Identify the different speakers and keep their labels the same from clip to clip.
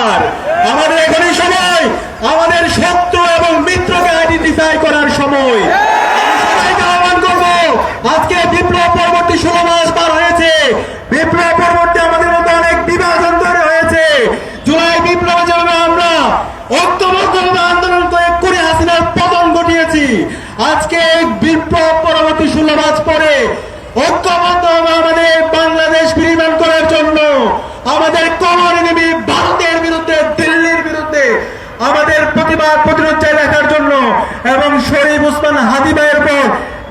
Speaker 1: দরকার। আমাদের এখনই সময় আমাদের শত্রু এবং মিত্রকে আইডেন্টিফাই করার সময়। সবাইকে আহ্বান করবো, আজকে বিপ্লব পরবর্তী 16 মাস পার হয়েছে। বিপ্লব পরবর্তী আমাদের মধ্যে অনেক বিভাজন তৈরি হয়েছে। জুলাই বিপ্লবে যেভাবে আমরা ঐক্যবদ্ধভাবে আন্দোলন করে হাসিনার পতন ঘটিয়েছি, আজকে বিপ্লব পরবর্তী 16 মাস পরে ঐক্যবদ্ধভাবে আমাদের বাংলাদেশ বিনির্মাণ করার জন্য, আমাদের কমর নেমে ভারতের বিরুদ্ধে, দিল্লির বিরুদ্ধে আমাদের প্রতিবাদ প্রতিরোধ চাই রাখার জন্য এবং শরীফ ওসমান হাদি ভাইয়ের উপর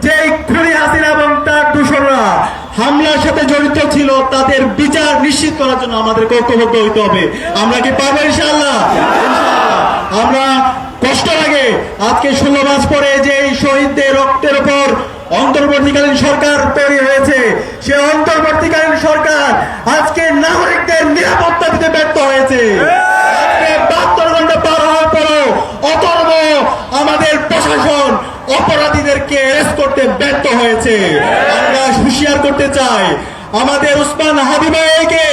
Speaker 1: যে খুনি হাসিনা এবং তার দূষণরা হামলার সাথে জড়িত ছিল তাদের বিচার নিশ্চিত করার জন্য আমাদেরকে ঐক্যবদ্ধ হইতে হবে। আমরা কি পারবো ইনশাআল্লাহ? আমরা কষ্ট লাগে আজকে 16 মাস পরে যে এই শহীদদের রক্তের উপর অন্তর্বর্তীকালীন সরকার তৈরি হয়েছে, সে অন্তর্বর্তীকালীন সরকার আজকে নাগরিকদের নিরাপত্তা দিতে ব্যর্থ হয়েছে। আজকে 72 ঘন্টা পার হওয়ার পরও অতর্ব আমাদের প্রশাসন অপরাধীদেরকে অ্যারেস্ট করতে ব্যর্থ হয়েছে। আমরা হুঁশিয়ার করতে চাই, আমাদের ওসমান হাদি ভাইকে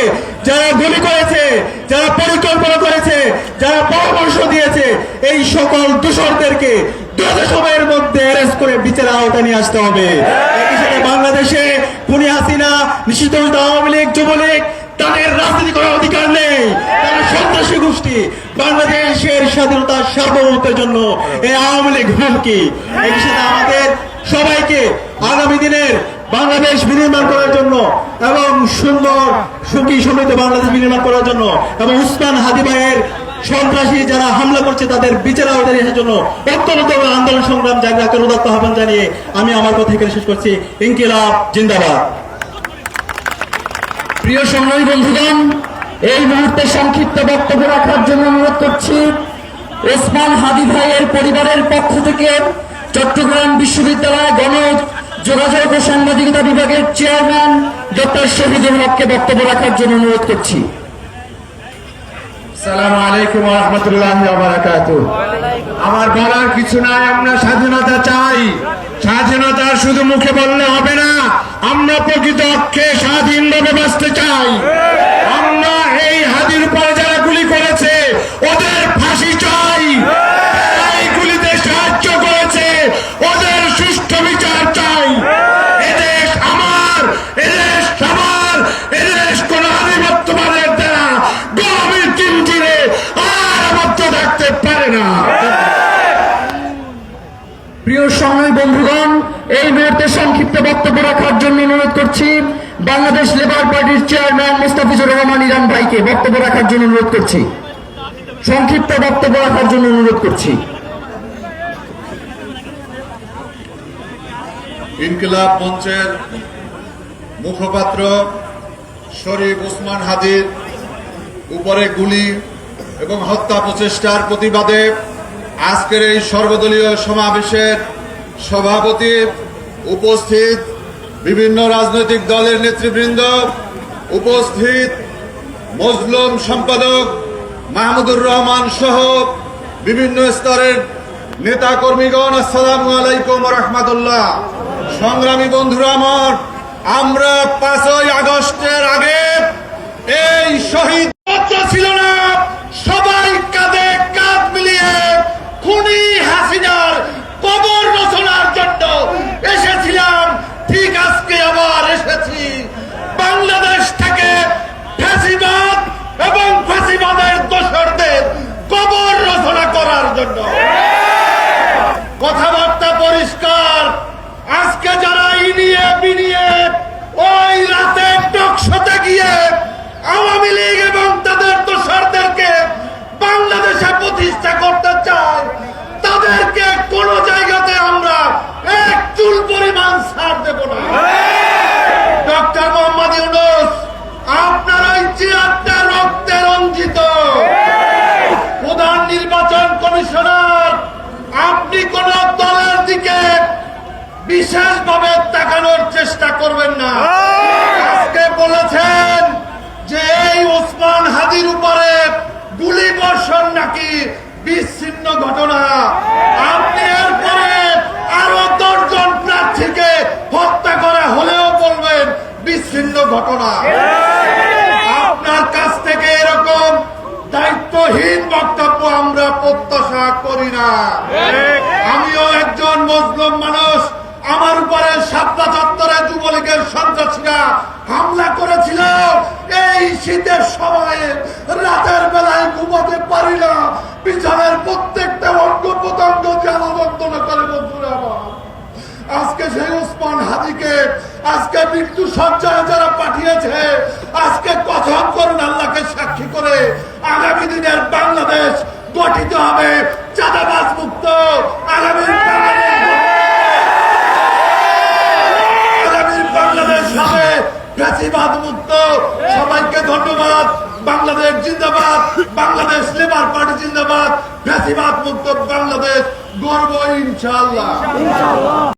Speaker 1: যারা গুলি করেছে, যারা পরিকল্পনা করেছে, যারা পরামর্শ দিয়েছে, এই সকল দূষরদেরকে দ্রুত সময়ের মধ্যে অ্যারেস্ট করে বিচারের আওতায় নিয়ে আসতে হবে। একই সাথে বাংলাদেশে খুনি হাসিনা, নিষিদ্ধ আওয়ামী লীগ, যুবলীগ তাদের রাজনীতি করার অধিকার নেই। তারা সন্ত্রাসী গোষ্ঠী। বাংলাদেশের স্বাধীনতা সার্বভৌমত্বের জন্য এই আওয়ামী লীগ হুমকি। একই সাথে আমাদের সবাইকে আগামী দিনের বাংলাদেশ বিনির্মাণ করার জন্য এবং সুন্দর সুখী সমৃদ্ধ বাংলাদেশ বিনির্মাণ করার জন্য এবং ওসমান হাদি ভাইয়ের সন্ত্রাসী যারা হামলা করছে তাদের বিচার আওতায় আসার জন্য ঐক্যবদ্ধ আন্দোলন সংগ্রাম জারি রাখার উদাত্ত আহ্বান জানিয়ে আমি আমার কথা এখানে শেষ করছি। ইনকিলাব জিন্দাবাদ।
Speaker 2: প্রিয় সংগ্রামী বন্ধুগণ, এই মুহূর্তে সংক্ষিপ্ত বক্তব্য রাখার জন্য অনুরোধ করছি ওসমান হাদি ভাইয়ের পরিবারের পক্ষ থেকে চট্টগ্রাম বিশ্ববিদ্যালয় গণযোগাযোগ ও সাংবাদিকতা বিভাগের চেয়ারম্যান ডক্টর শহীদুল হককে বক্তব্য রাখার জন্য অনুরোধ করছি।
Speaker 3: আসসালামু আলাইকুম ওয়া রাহমাতুল্লাহি ওয়া বারাকাতুহু। আমার বলার কিছু নাই, আমরা স্বাধীনতা চাই। স্বাধীনতা শুধু মুখে বললে হবে না, আমরা প্রকৃত অর্থে স্বাধীনভাবে বাঁচতে চাই। আমরা এই হাদির উপরে যারা গুলি করেছে ওদের ফাঁসি চাই। এই গুলিতে সাহায্য করেছে ওদের সুষ্ঠু বিচার চাই। এদেশ আমার, এদেশ সবার, এদেশ কোন আধিপত্যবাদের দ্বারা গভীর চিন্তিরে আর আবদ্ধ থাকতে পারে না।
Speaker 2: প্রিয় সংগ্রামী বন্ধুগণ, এই মুহূর্তে সংক্ষিপ্ত বক্তব্য রাখার জন্য অনুরোধ করছি বাংলাদেশ লেবার পার্টির চেয়ারম্যান মুস্তাফিজুর রহমান ইরান ভাইকে বক্তব্য রাখার জন্য অনুরোধ করছি। সংক্ষিপ্ত বক্তব্য রাখার জন্য অনুরোধ করছি।
Speaker 4: ইনকিলাব মঞ্চের মুখপাত্র শরীফ ওসমান হাদির উপরে গুলি এবং হত্যা প্রচেষ্টার প্রতিবাদে আজকের এই সর্বদলীয় সমাবেশের সভাপতি, উপস্থিত বিভিন্ন রাজনৈতিক দলের নেতৃবৃন্দ, উপস্থিত মজলুম সম্পাদক মাহমুদুর রহমান সহ বিভিন্ন স্তরের নেতা কর্মীগণ, আসসালামু আলাইকুম ওয়া রাহমাতুল্লাহ। সংগ্রামী বন্ধুরা আমার, আমরা 5ই আগস্টের আগে এই শহীদ ছিল না, সবাই কাঁধে কাঁধ মিলিয়ে খুনি হাসিনার কবর রচনার জন্য এসেছিলাম। ঠিক আজকে আবার এসেছি বাংলাদেশ থেকে ফ্যাসিবাদ এবং ফ্যাসিবাদের দোসরদের কবর রচনা করার জন্য। কথাবার্তা পরিষ্কার। আজকে যারা ইনিয়ে বিনিয়ে ওই রাতে টকশোতে গিয়ে আওয়ামী লীগ এবং তাদের দোসরদেরকে বাংলাদেশে প্রতিষ্ঠা করতে চায়, তাদেরকে কোন জায়গাতে আমরা এক চুল পরিমাণ ছাড় দেব না। ডক্টর মোহাম্মদ ইউনূস, আপনার ওই চেয়ারটা রক্তে রঞ্জিত। প্রধান নির্বাচন কমিশনার, আপনি কোন দলের দিকে বিশেষভাবে তাকানোর চেষ্টা করবেন না। আজকে বলেছেন যে এই ওসমান হাদির উপরে গুলি বর্ষণ নাকি বিচ্ছিন্ন ঘটনা। আপনি এরপরে আরো 10 জন প্রার্থীকে হত্যা করা হলেও বলবেন বিচ্ছিন্ন ঘটনা। আপনার কাছ থেকে এরকম দায়িত্ব বক্তব্য আমরা প্রত্যাশা করি না। আমিও একজন মুসলিম মানুষ। আমার উপরে শাপলা চত্বরে যুবলীগের সন্ত্রাসীরা হামলা করেছিল। এই শীতের সময়ে রাতের বেলায় ঘুমাতে পারি না, পিছনের প্রত্যেকটা অঙ্গ প্রত্যঙ্গ জ্বালা যন্ত্রণা করে। বন্ধুরা আমার, আজকে সেই ওসমান হাদিকে আজকে মৃত্যু সজ্জায় যারা পাঠিয়েছে, আজকে কসম করুন আল্লাহকে সাক্ষী করে, আগামী দিনের বাংলাদেশ গঠিত হবে চাঁদাবাজ মুক্ত। আগামীর বাংলাদেশ হবে ফ্যাসিবাদ মুক্ত। সবাইকে ধন্যবাদ। বাংলাদেশ জিন্দাবাদ, বাংলাদেশ লেবার পার্টি জিন্দাবাদ, ফ্যাসিবাদ মুক্ত বাংলাদেশ গর্ব ইনশাআল্লাহ।